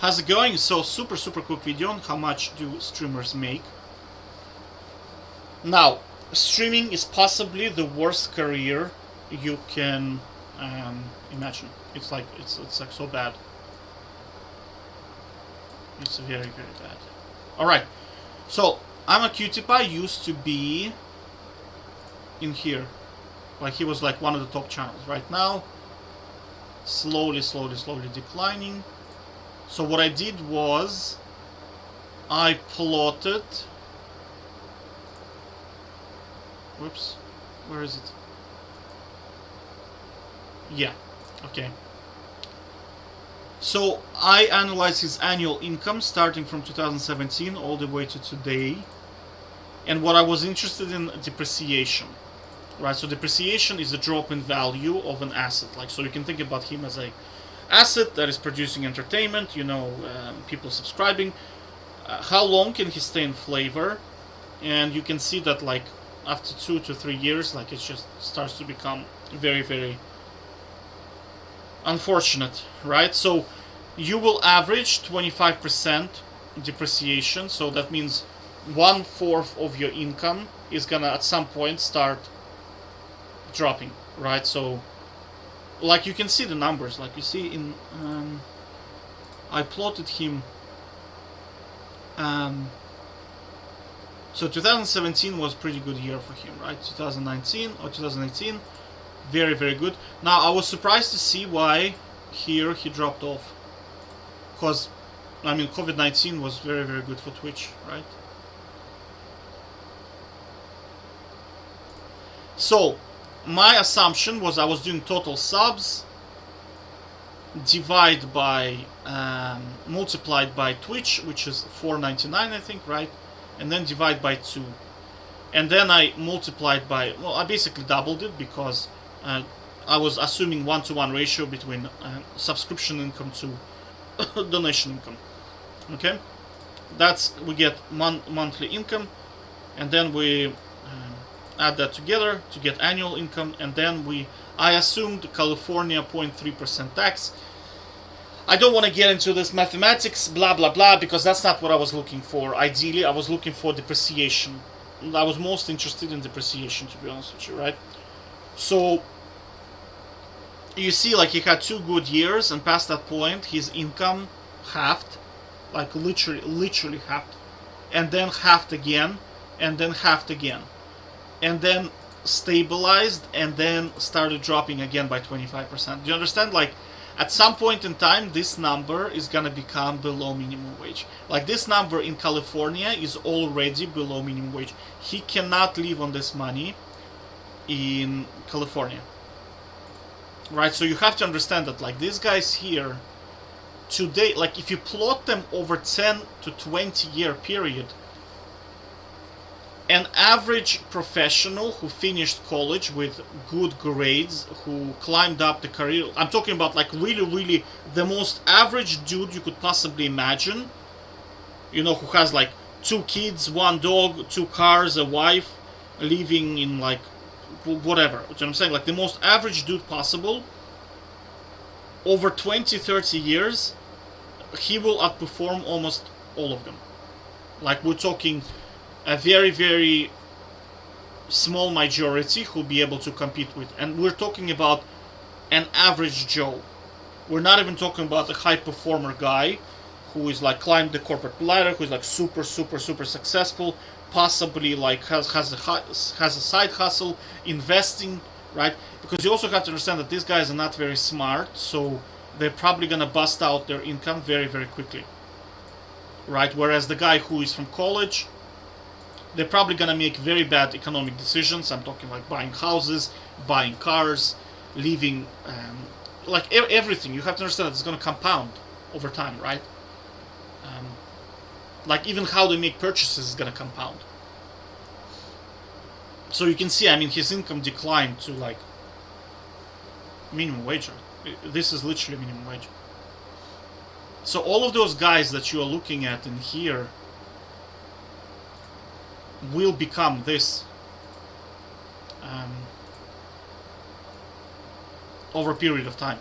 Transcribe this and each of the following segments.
How's it going? So super quick video on how much do streamers make. Now, streaming is possibly the worst career you can imagine. It's like so bad. It's very bad. All right, so I'm a QTPie used to be in here, like he was like one of the top channels. Right now, slowly declining. So what I did was I plotted. Whoops, where is it? Yeah, okay. So I analyzed his annual income starting from 2017 all the way to today. And what I was interested in, depreciation. Right, so depreciation is a drop in value of an asset. Like, so you can think about him as a asset that is producing entertainment, people subscribing. How long can he stay in flavor? And you can see that like after 2 to 3 years, like it just starts to become very unfortunate, right? So you will average 25% depreciation. So that means 1/4 of your income is gonna at some point start dropping, right? So like you can see the numbers, like you see in I plotted him. So 2017 was pretty good year for him, right? 2019 or 2018, very good. Now I was surprised to see why here he dropped off, because I mean COVID-19 was very good for Twitch, right? So my assumption was I was doing total subs divide by multiplied by Twitch, which is 4.99 I think, right? And then divide by 2, and then I multiplied by, well, I basically doubled it because I was assuming 1-to-1 ratio between subscription income to donation income. Okay, that's, we get monthly income, and then we add that together to get annual income, and then I assumed California 0.3% tax. I don't want to get into this mathematics, blah blah, because that's not what I was looking for. Ideally, I was looking for depreciation. I was most interested in depreciation, to be honest with you, right? So you see, like, he had 2 good years, and past that point, his income halved, like literally halved, and then halved again, and then halved again, and then stabilized, and then started dropping again by 25%. Do you understand? Like, at some point in time, this number is gonna become below minimum wage. Like, this number in California is already below minimum wage. He cannot live on this money in California, right? So you have to understand that, like, these guys here today, like, if you plot them over 10 to 20 year period, an average professional who finished college with good grades, who climbed up the career, I'm talking about like really the most average dude you could possibly imagine, who has like 2 kids, 1 dog, 2 cars, a wife, living in like whatever, you know what I'm saying? Like the most average dude possible, over 20-30 years, he will outperform almost all of them. Like, we're talking a very small majority who'll be able to compete with. And we're talking about an average Joe. We're not even talking about a high performer guy who is like climbed the corporate ladder, who's like super successful, possibly like has a side hustle, investing, right? Because you also have to understand that these guys are not very smart, so they're probably gonna bust out their income very quickly, right? Whereas the guy who is from college, they're probably gonna make very bad economic decisions. I'm talking like buying houses, buying cars, living, like everything. You have to understand that it's gonna compound over time, right? Like even how they make purchases is gonna compound. So you can see, I mean, his income declined to like minimum wage. This is literally minimum wage. So all of those guys that you are looking at in here will become this over a period of time.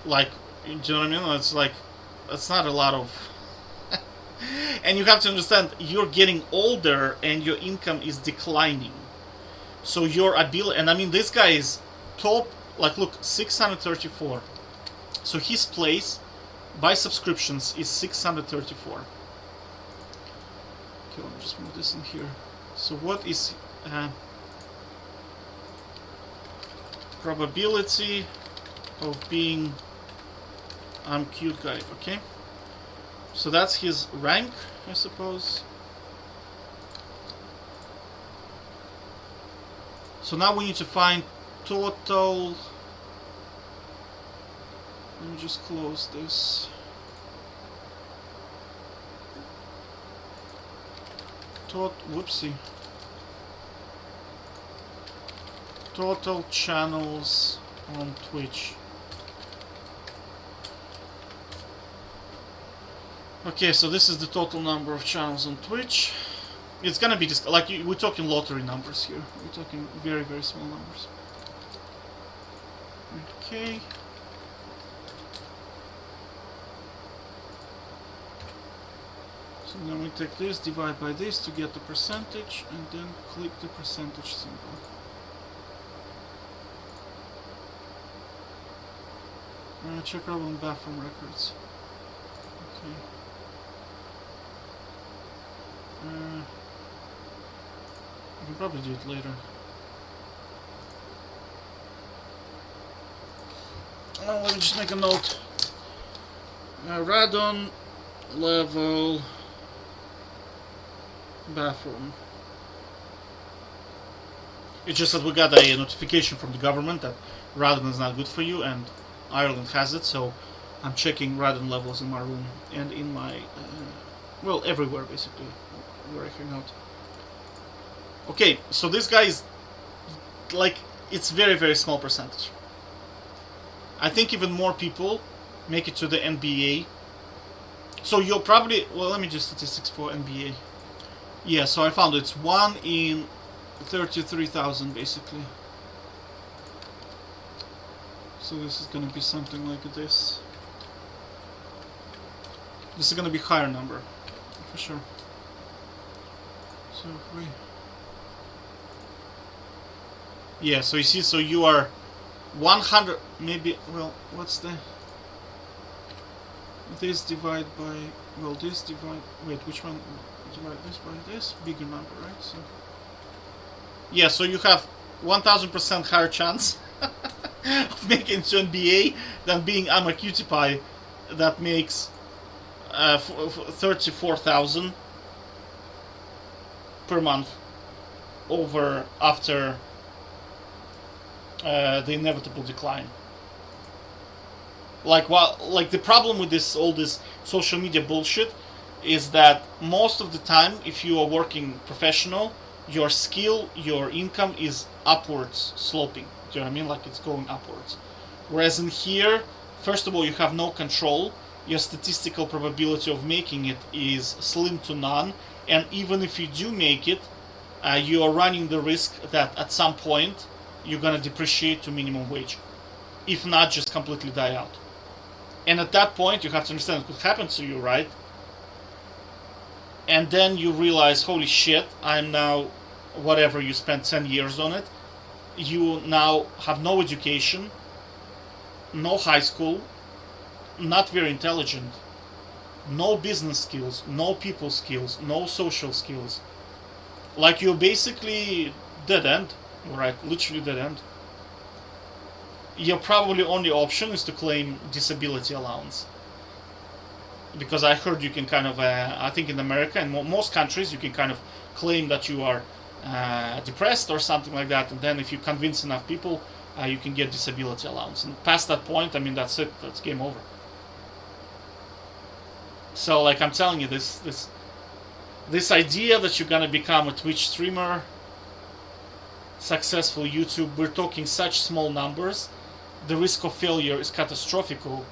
Like, do you know what I mean? It's like, it's not a lot of. And you have to understand, you're getting older and your income is declining. So your ability, and I mean, this guy is top, like, look, 634. So his place by subscriptions is 634. Okay, let me just move this in here. So what is probability of being I'm cute guy? Okay, so that's his rank, I suppose. So now we need to find total. Let me just close this. Whoopsie. Total channels on Twitch. Okay, so this is the total number of channels on Twitch. It's gonna be just like we're talking lottery numbers here. We're talking very, very small numbers. Okay. So then we take this, divide by this to get the percentage, and then click the percentage symbol. Check out on bathroom records. Okay. I can probably do it later. Oh, let me just make a note. Radon level bathroom. It's just that we got a notification from the government that radon is not good for you, and Ireland has it, so I'm checking radon levels in my room and in my, well, everywhere basically where I hang out. Okay, so this guy is, like, it's very, very small percentage. I think even more people make it to the NBA. So you'll probably, well, let me do statistics for NBA. Yeah, so I found it's 1 in 33,000 basically. So this is gonna be something like this. This is gonna be higher number, for sure. So if we... Yeah, so you see, so you are 100, maybe, well, what's the... This divide by, well, this divide, wait, which one? Divide this by this, bigger number, right? So, yeah, so you have 1000% higher chance of making it to NBA than being I'm a cutie pie that makes 34,000 per month over after the inevitable decline. Like, well, like the problem with this all this social media bullshit is that most of the time, if you are working professional, your skill, your income is upwards sloping. Do you know what I mean? Like it's going upwards. Whereas in here, first of all, you have no control. Your statistical probability of making it is slim to none. And even if you do make it, you are running the risk that at some point you're gonna depreciate to minimum wage. If not, just completely die out. And at that point, you have to understand what could happen to you, right? And then you realize, holy shit, I'm now, whatever you spent 10 years on it, you now have no education, no high school, not very intelligent, no business skills, no people skills, no social skills. Like you're basically dead end, right? Literally dead end. Your probably only option is to claim disability allowance. Because I heard you can kind of, I think in America and most countries, you can kind of claim that you are depressed or something like that, and then if you convince enough people, you can get disability allowance. And past that point, I mean, that's it. That's game over. So, like I'm telling you, this idea that you're gonna become a Twitch streamer, successful YouTube, we're talking such small numbers. The risk of failure is catastrophical,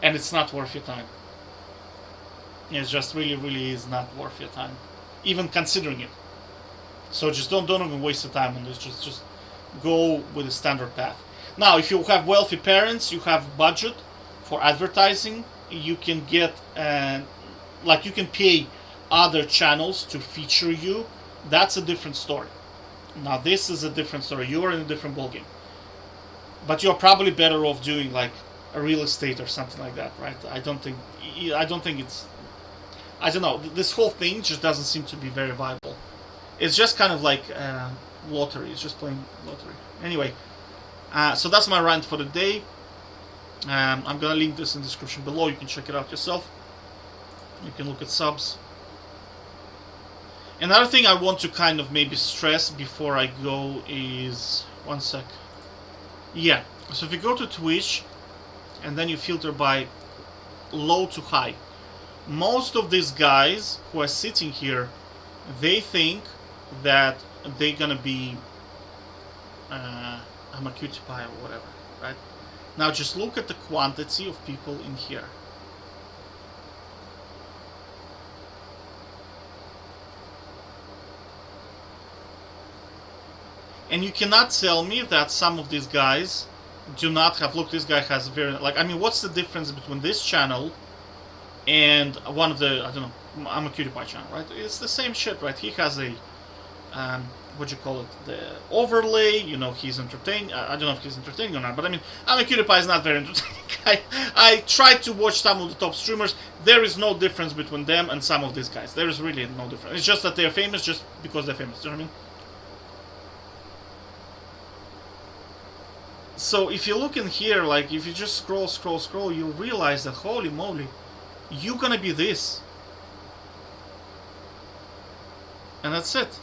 and it's not worth your time. It just really, really is not worth your time, even considering it. So just don't even waste your time on this. Just go with the standard path. Now, if you have wealthy parents, you have budget, for advertising, you can get like you can pay other channels to feature you. That's a different story. Now this is a different story. You're in a different ballgame. But you're probably better off doing like a real estate or something like that, right? I don't think it's. I don't know. This whole thing just doesn't seem to be very viable. It's just kind of like lottery. It's just playing lottery. Anyway, so that's my rant for the day. I'm gonna link this in the description below. You can check it out yourself. You can look at subs. Another thing I want to kind of maybe stress before I go is... One sec. Yeah, so if you go to Twitch and then you filter by low to high, most of these guys who are sitting here, they think that they're gonna be I'm a cutie pie or whatever, right? Now just look at the quantity of people in here. And you cannot tell me that some of these guys do not have... Look, this guy has very... Like, I mean, what's the difference between this channel and one of the... I don't know, I'm a cutie pie channel, right? It's the same shit, right? He has a... what do you call it? The overlay, you know, he's entertaining. I don't know if he's entertaining or not, but I mean, I'm a cutie pie is not very entertaining. I tried to watch some of the top streamers. There is no difference between them and some of these guys. There is really no difference. It's just that they're famous just because they're famous. Do you know what I mean? So if you look in here, like if you just scroll, you'll realize that holy moly, you're gonna be this. And that's it.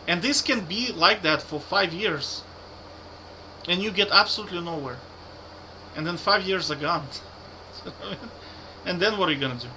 And this can be like that for 5 years. And you get absolutely nowhere. And then 5 years are gone. And then what are you gonna do?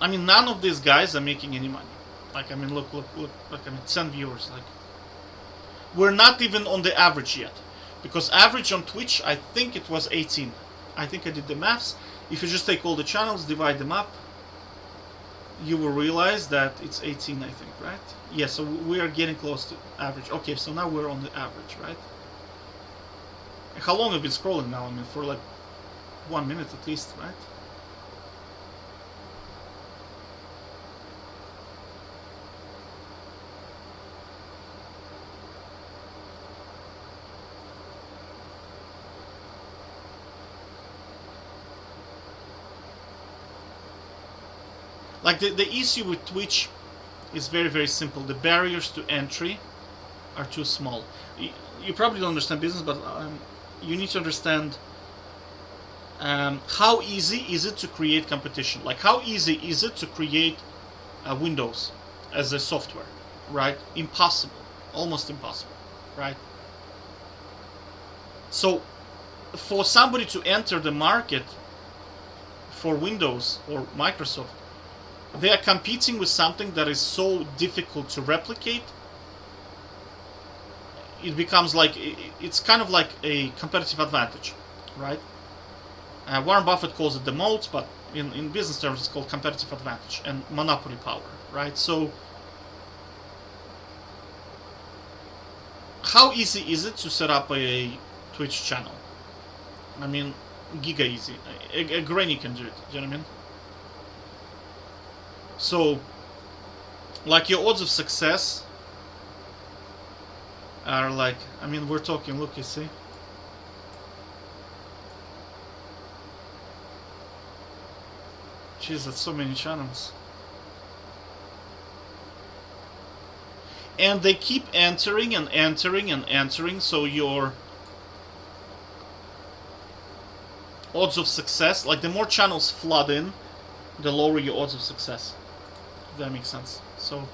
I mean, none of these guys are making any money. Like, I mean, look, I mean, 10 viewers, like, we're not even on the average yet, because average on Twitch, I think it was 18. I think I did the maths. If you just take all the channels, divide them up, you will realize that it's 18, I think, right? Yeah, so we are getting close to average. Okay, so now we're on the average, right? How long have you been scrolling now? I mean, for like 1 minute at least, right? Like, the issue with Twitch is very, very simple. The barriers to entry are too small. You probably don't understand business, but you need to understand how easy is it to create competition. Like, how easy is it to create Windows as a software, right? Impossible. Almost impossible, right? So, for somebody to enter the market for Windows or Microsoft, they are competing with something that is so difficult to replicate. It becomes like, it's kind of like a competitive advantage, right? Warren Buffett calls it the moat, but in business terms it's called competitive advantage and monopoly power, right? So how easy is it to set up a Twitch channel? I mean, giga easy. A granny can do it, do you know what I mean? So, like, your odds of success are like, I mean, we're talking, look, you see? Jeez, that's so many channels. And they keep entering and entering and entering, so your odds of success, like, the more channels flood in, the lower your odds of success. If that makes sense. So,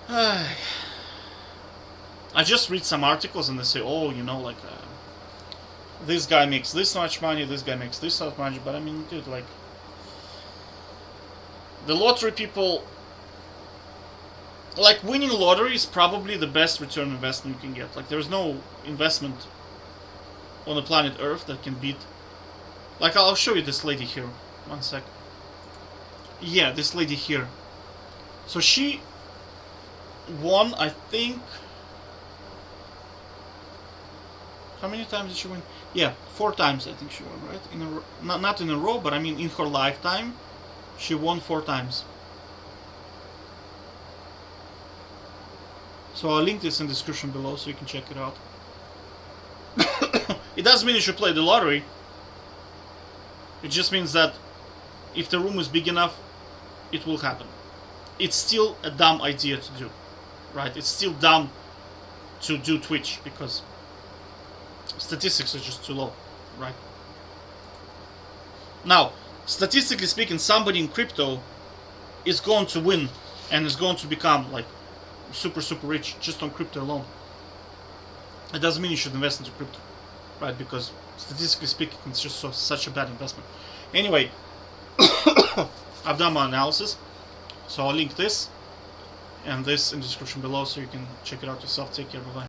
I just read some articles and they say, oh, you know, like, this guy makes this much money, this guy makes this much money, but I mean, dude, like, the lottery people, like, winning lottery is probably the best return on investment you can get. Like, there's no investment on the planet Earth that can beat. Like, I'll show you this lady here. One sec. Yeah, this lady here. So she won, I think. How many times did she win? Yeah, 4 times I think she won, right? In a row. Not in a row, but I mean in her lifetime, she won 4 times. So I'll link this in the description below so you can check it out. It doesn't mean you should play the lottery. It just means that if the room is big enough, it will happen. It's still a dumb idea to do, right? It's still dumb to do Twitch because statistics are just too low, right? Now, statistically speaking, somebody in crypto is going to win and is going to become like super rich just on crypto alone. It doesn't mean you should invest into crypto, right? Because statistically speaking, it's just such a bad investment. Anyway, I've done my analysis, so I'll link this and this in the description below so you can check it out yourself. Take care, bye bye.